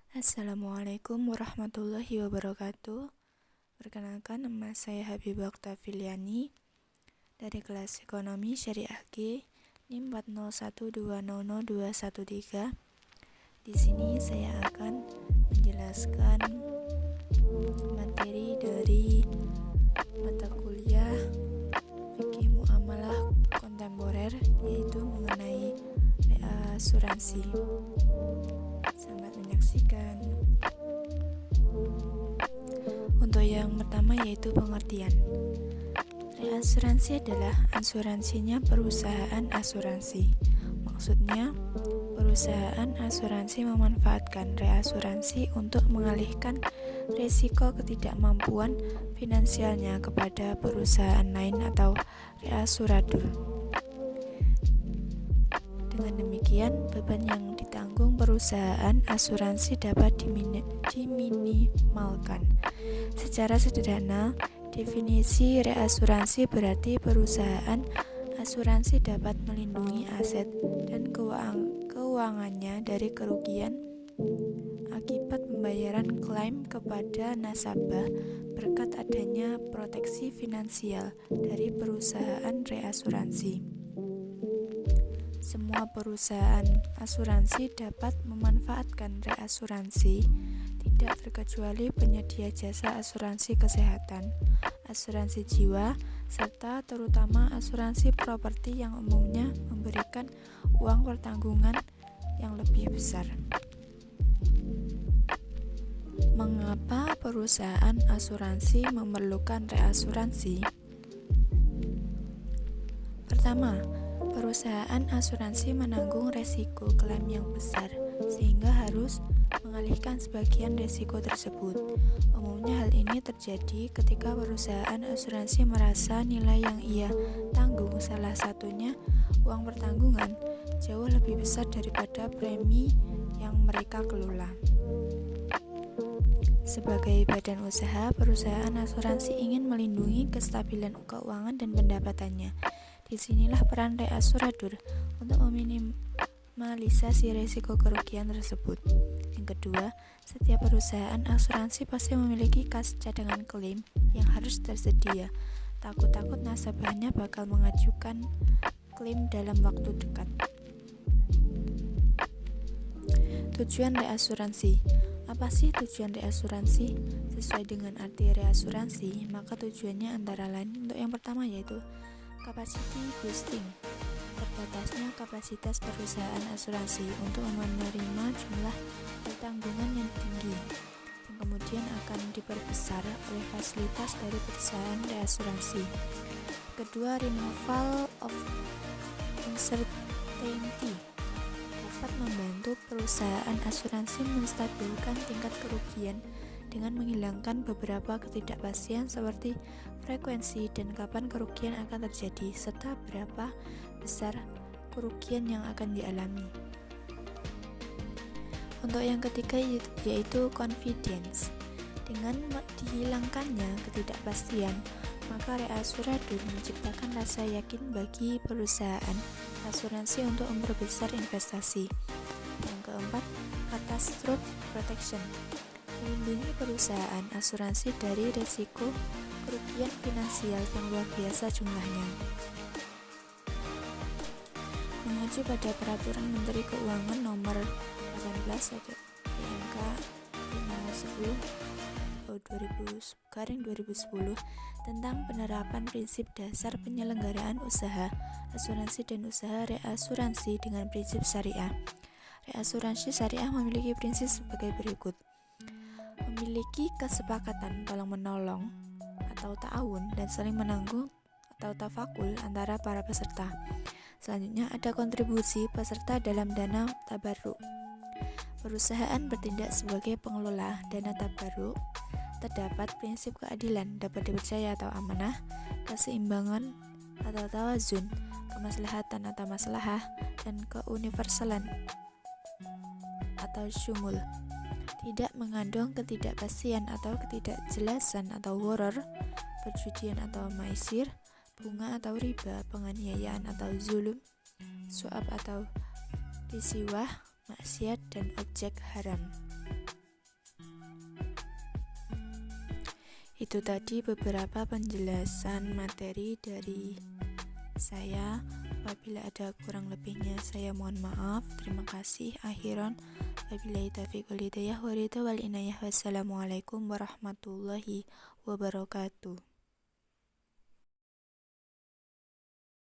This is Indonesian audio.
Assalamualaikum warahmatullahi wabarakatuh. Perkenalkan, nama saya Habibah Oktaviliani dari kelas Ekonomi Syariah G NIM 401200213. Di sini saya akan menjelaskan materi dari mata kuliah Fikih Muamalah Kontemporer, yaitu mengenai reasuransi. Selamat menyaksikan. Untuk yang pertama yaitu pengertian. Reasuransi adalah asuransinya perusahaan asuransi. Maksudnya, perusahaan asuransi memanfaatkan reasuransi untuk mengalihkan risiko ketidakmampuan finansialnya kepada perusahaan lain atau reasuradur. Dengan demikian, beban yang ditanggung perusahaan asuransi dapat diminimalkan. Secara sederhana, definisi reasuransi berarti perusahaan asuransi dapat melindungi aset dan keuangannya dari kerugian akibat pembayaran klaim kepada nasabah berkat adanya proteksi finansial dari perusahaan reasuransi. Semua perusahaan asuransi dapat memanfaatkan reasuransi, tidak terkecuali penyedia jasa asuransi kesehatan, asuransi jiwa, serta terutama asuransi properti yang umumnya memberikan uang pertanggungan yang lebih besar. Mengapa perusahaan asuransi memerlukan reasuransi? Pertama, perusahaan asuransi menanggung resiko klaim yang besar, sehingga harus mengalihkan sebagian resiko tersebut. Umumnya hal ini terjadi ketika perusahaan asuransi merasa nilai yang ia tanggung, salah satunya uang pertanggungan, jauh lebih besar daripada premi yang mereka kelola. Sebagai badan usaha, perusahaan asuransi ingin melindungi kestabilan keuangan dan pendapatannya. Disinilah peran reasuradur untuk meminimalisasi risiko kerugian tersebut. Yang kedua, setiap perusahaan asuransi pasti memiliki kas cadangan klaim yang harus tersedia. Takut-takut nasabahnya bakal mengajukan klaim dalam waktu dekat. Tujuan reasuransi. Apa sih tujuan reasuransi? Sesuai dengan arti reasuransi, maka tujuannya antara lain untuk yang pertama yaitu capacity boosting, terbatasnya kapasitas perusahaan asuransi untuk menerima jumlah pertanggungan yang tinggi, dan kemudian akan diperbesar oleh fasilitas dari perusahaan reasuransi. Kedua, removal of uncertainty, dapat membantu perusahaan asuransi menstabilkan tingkat kerugian dengan menghilangkan beberapa ketidakpastian seperti frekuensi dan kapan kerugian akan terjadi, serta berapa besar kerugian yang akan dialami. Untuk yang ketiga yaitu confidence. Dengan dihilangkannya ketidakpastian, maka reasuradur menciptakan rasa yakin bagi perusahaan asuransi untuk memperbesar investasi. Yang keempat, catastrophe protection, melindungi perusahaan asuransi dari risiko kerugian finansial yang luar biasa jumlahnya. Mengacu pada Peraturan Menteri Keuangan Nomor 18 PMK 510/2010 tentang penerapan prinsip dasar penyelenggaraan usaha asuransi dan usaha reasuransi dengan prinsip syariah. Reasuransi syariah memiliki prinsip sebagai berikut: memiliki kesepakatan tolong-menolong atau ta'awun dan saling menanggung atau tafakul antara para peserta. Selanjutnya ada kontribusi peserta dalam dana tabarruk. Perusahaan bertindak sebagai pengelola dana tabarruk. Terdapat prinsip keadilan, dapat dipercaya atau amanah, keseimbangan atau tawazun, kemaslahatan atau maslahah, dan keuniversalan atau syumul. Tidak mengandung ketidakpastian atau ketidakjelasan atau gharar, perjudian atau maisir, bunga atau riba, penganiayaan atau zulum, suap atau risiwah, maksiat, dan objek haram. Itu tadi beberapa penjelasan materi dari saya. Apabila ada kurang lebihnya saya mohon maaf. Terima kasih. Akhiran wabillahi taufiq wal hidayah wa ridha wal inayah. Wassalamualaikum warahmatullahi wabarakatuh.